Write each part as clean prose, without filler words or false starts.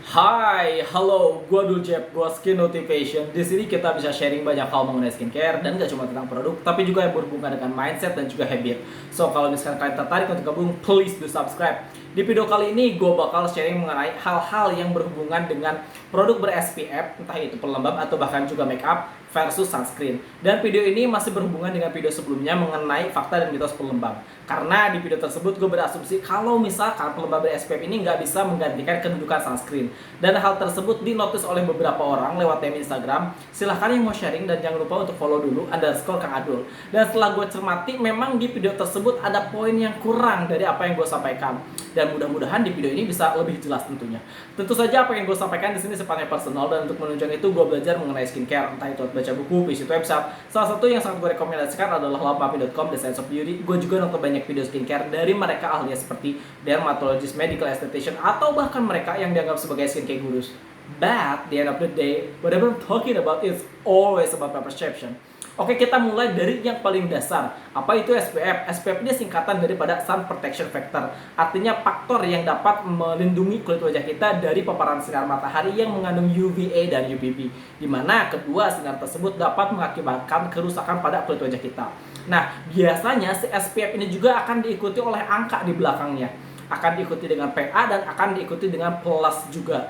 Hai, halo, gue Dulcep, gue Skin Motivation. Di sini kita bisa sharing banyak hal mengenai skincare dan gak cuma tentang produk, tapi juga yang berhubungan dengan mindset dan juga habit. So, kalau misalkan kalian tertarik untuk gabung, please do subscribe. Di video kali ini, gue bakal sharing mengenai hal-hal yang berhubungan dengan produk ber-SPF, entah itu pelembab atau bahkan juga makeup versus sunscreen. Dan video ini masih berhubungan dengan video sebelumnya mengenai fakta dan mitos pelembab. Karena di video tersebut gue berasumsi kalau misalkan pelembab ber-SPF ini nggak bisa menggantikan kedudukan sunscreen. Dan hal tersebut dinotis oleh beberapa orang lewat DM Instagram. Silahkan yang mau sharing dan jangan lupa untuk follow dulu _ Kang Adul. Dan setelah gue cermati, memang di video tersebut ada poin yang kurang dari apa yang gue sampaikan. Dan mudah-mudahan di video ini bisa lebih jelas tentunya. Tentu saja apa yang gue sampaikan di sini sifatnya personal, dan untuk menunjang itu gue belajar mengenai skincare, entah itu baca buku, visit website. Salah satu yang sangat gue rekomendasikan adalah lampapi.com, The Science of Beauty. Gue juga nonton banyak video skincare dari mereka ahli seperti dermatologist, medical esthetician, atau bahkan mereka yang dianggap sebagai skincare gurus. But the end of the day, whatever I'm talking about is always about my perception. Oke, kita mulai dari yang paling dasar. Apa itu SPF? SPF ini singkatan daripada Sun Protection Factor. Artinya faktor yang dapat melindungi kulit wajah kita dari paparan sinar matahari yang mengandung UVA dan UVB. Di mana kedua sinar tersebut dapat mengakibatkan kerusakan pada kulit wajah kita. Nah, biasanya si SPF ini juga akan diikuti oleh angka di belakangnya. Akan diikuti dengan PA dan akan diikuti dengan plus juga.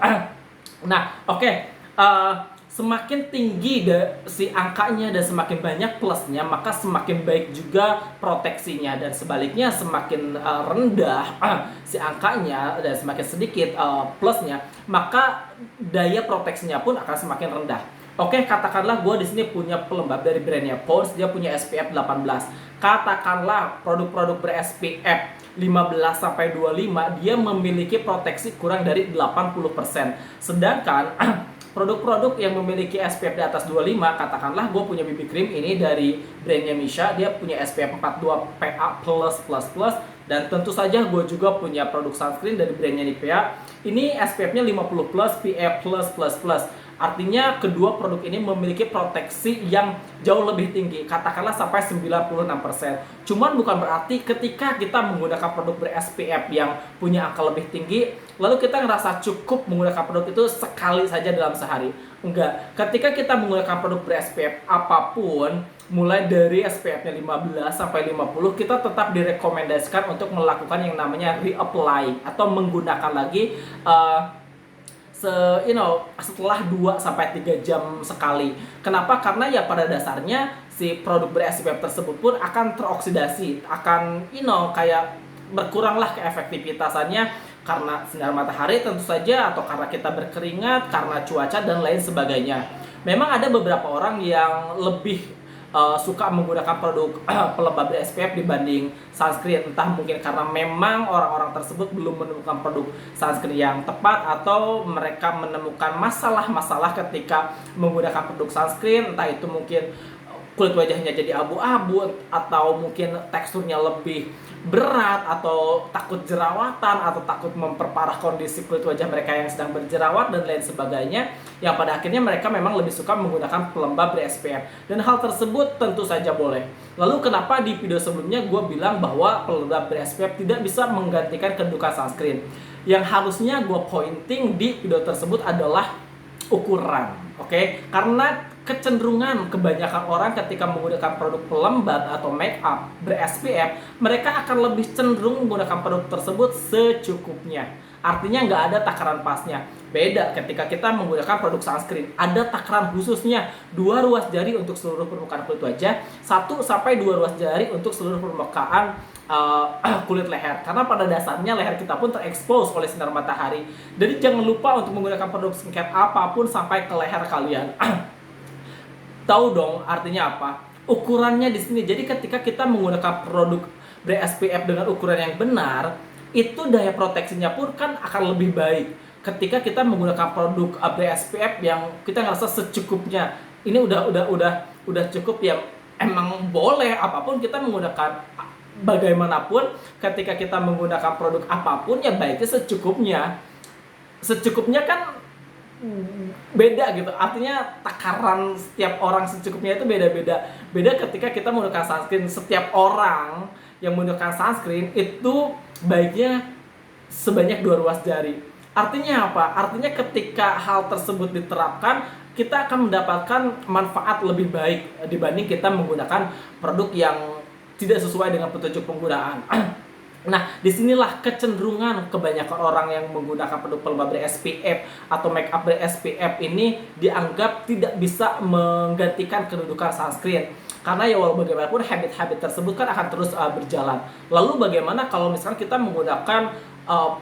Nah, oke. Semakin tinggi si angkanya dan semakin banyak plusnya, maka semakin baik juga proteksinya. Dan sebaliknya, semakin rendah si angkanya dan semakin sedikit plusnya, maka daya proteksinya pun akan semakin rendah. Oke, katakanlah gue di sini punya pelembab dari brandnya Pond's, dia punya SPF 18. Katakanlah produk-produk ber-SPF 15-25, dia memiliki proteksi kurang dari 80%. Sedangkan produk-produk yang memiliki SPF di atas 25, katakanlah gue punya BB cream ini dari brandnya Misha, dia punya SPF 42 PA+++, dan tentu saja gue juga punya produk sunscreen dari brandnya Nivea, ini SPF-nya 50+, PA+++. Artinya kedua produk ini memiliki proteksi yang jauh lebih tinggi, katakanlah sampai 96%. Cuman bukan berarti ketika kita menggunakan produk ber-SPF yang punya angka lebih tinggi, lalu kita ngerasa cukup menggunakan produk itu sekali saja dalam sehari. Enggak, ketika kita menggunakan produk ber-SPF apapun, mulai dari SPF-nya 15-50, kita tetap direkomendasikan untuk melakukan yang namanya reapply atau menggunakan lagi setelah 2-3 jam sekali. Kenapa? Karena ya pada dasarnya si produk ber-SPF tersebut pun akan teroksidasi, akan kayak berkuranglah keefektivitasannya karena sinar matahari tentu saja, atau karena kita berkeringat, karena cuaca dan lain sebagainya. Memang ada beberapa orang yang lebih suka menggunakan produk pelembab SPF dibanding sunscreen, entah mungkin karena memang orang-orang tersebut belum menemukan produk sunscreen yang tepat, atau mereka menemukan masalah-masalah ketika menggunakan produk sunscreen, entah itu mungkin kulit wajahnya jadi abu-abu, atau mungkin teksturnya lebih berat, atau takut jerawatan, atau takut memperparah kondisi kulit wajah mereka yang sedang berjerawat dan lain sebagainya, yang pada akhirnya mereka memang lebih suka menggunakan pelembab ber-SPF. Dan hal tersebut tentu saja boleh. Lalu kenapa di video sebelumnya gue bilang bahwa pelembab ber-SPF tidak bisa menggantikan kedudukan sunscreen? Yang harusnya gue pointing di video tersebut adalah ukuran, oke? Karena kecenderungan kebanyakan orang ketika menggunakan produk pelembab atau make up ber-SPF, mereka akan lebih cenderung menggunakan produk tersebut secukupnya. Artinya nggak ada takaran pasnya. Beda ketika kita menggunakan produk sunscreen, ada takaran khususnya, 2 ruas jari untuk seluruh permukaan kulit wajah, 1-2 ruas jari untuk seluruh permukaan kulit leher. Karena pada dasarnya leher kita pun terekspos oleh sinar matahari. Jadi jangan lupa untuk menggunakan produk skincare apapun sampai ke leher kalian. Tahu dong artinya apa? Ukurannya di sini. Jadi ketika kita menggunakan produk ber-SPF dengan ukuran yang benar, itu daya proteksinya pun kan akan lebih baik. Ketika kita menggunakan produk ber-SPF yang kita ngerasa secukupnya, ini udah cukup ya. Emang boleh apapun kita menggunakan, bagaimanapun ketika kita menggunakan produk apapun ya baiknya secukupnya. Secukupnya kan beda gitu, artinya takaran setiap orang secukupnya itu beda-beda. Beda ketika kita menggunakan sunscreen, setiap orang yang menggunakan sunscreen itu baiknya sebanyak 2 ruas jari. Artinya apa? Artinya ketika hal tersebut diterapkan, kita akan mendapatkan manfaat lebih baik dibanding kita menggunakan produk yang tidak sesuai dengan petunjuk penggunaan. Nah, disinilah kecenderungan kebanyakan orang yang menggunakan produk pelembab ber-SPF atau make up ber-SPF ini dianggap tidak bisa menggantikan kedudukan sunscreen. Karena ya walau bagaimanapun habit-habit tersebut kan akan terus berjalan. Lalu bagaimana kalau misalkan kita menggunakan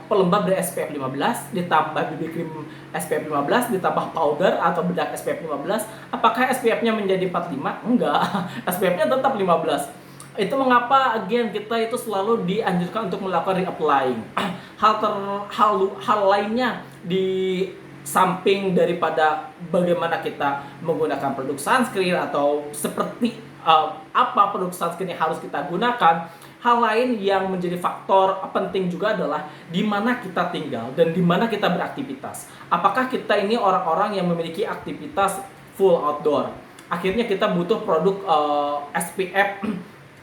pelembab dari SPF 15 ditambah BB cream SPF 15 ditambah powder atau bedak SPF 15, apakah SPF-nya menjadi 45? Enggak, SPF-nya tetap 15. Itu mengapa again kita itu selalu dianjurkan untuk melakukan reapplying. Hal lainnya di samping daripada bagaimana kita menggunakan produk sunscreen atau seperti apa produk sunscreen yang harus kita gunakan, hal lain yang menjadi faktor penting juga adalah di mana kita tinggal dan di mana kita beraktivitas. Apakah kita ini orang-orang yang memiliki aktivitas full outdoor? Akhirnya kita butuh produk SPF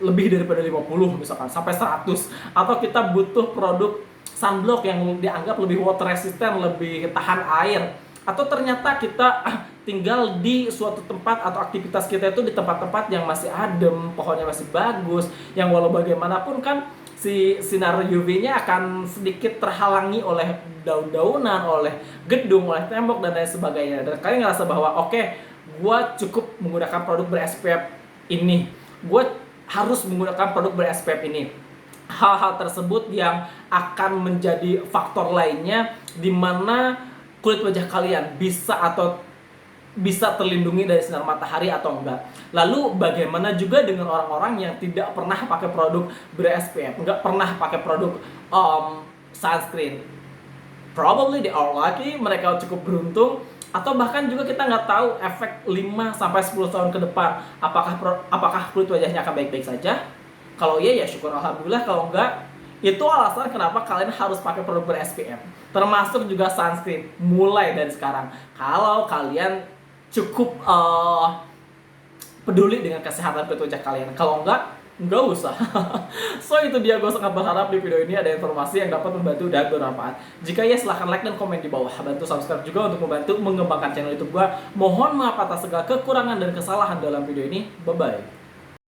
lebih daripada 50 misalkan sampai 100, atau kita butuh produk sunblock yang dianggap lebih water resistant, lebih tahan air, atau ternyata kita tinggal di suatu tempat atau aktivitas kita itu di tempat-tempat yang masih adem, pohonnya masih bagus, yang walau bagaimanapun kan si sinar UV-nya akan sedikit terhalangi oleh daun-daunan, oleh gedung, oleh tembok dan lain sebagainya. Dan kalian ngerasa bahwa oke, gue cukup menggunakan produk ber-SPF ini, gue harus menggunakan produk ber-SPF ini. Hal-hal tersebut yang akan menjadi faktor lainnya di mana kulit wajah kalian bisa terlindungi dari sinar matahari atau enggak. Lalu bagaimana juga dengan orang-orang yang tidak pernah pakai produk ber-SPF, enggak pernah pakai produk sunscreen? Probably they are lucky, mereka cukup beruntung. Atau bahkan juga kita nggak tahu efek 5-10 tahun ke depan apakah kulit wajahnya akan baik-baik saja. Kalau iya ya syukur alhamdulillah, kalau enggak itu alasan kenapa kalian harus pakai produk ber-SPF, termasuk juga sunscreen mulai dari sekarang kalau kalian cukup peduli dengan kesehatan kulit wajah kalian. Kalau enggak usah. So itu dia, gue sangat berharap di video ini ada informasi yang dapat membantu dan bermanfaat. Jika ya silahkan like dan komen di bawah. Bantu subscribe juga untuk membantu mengembangkan channel YouTube gue. Mohon maaf atas segala kekurangan dan kesalahan dalam video ini. Bye bye.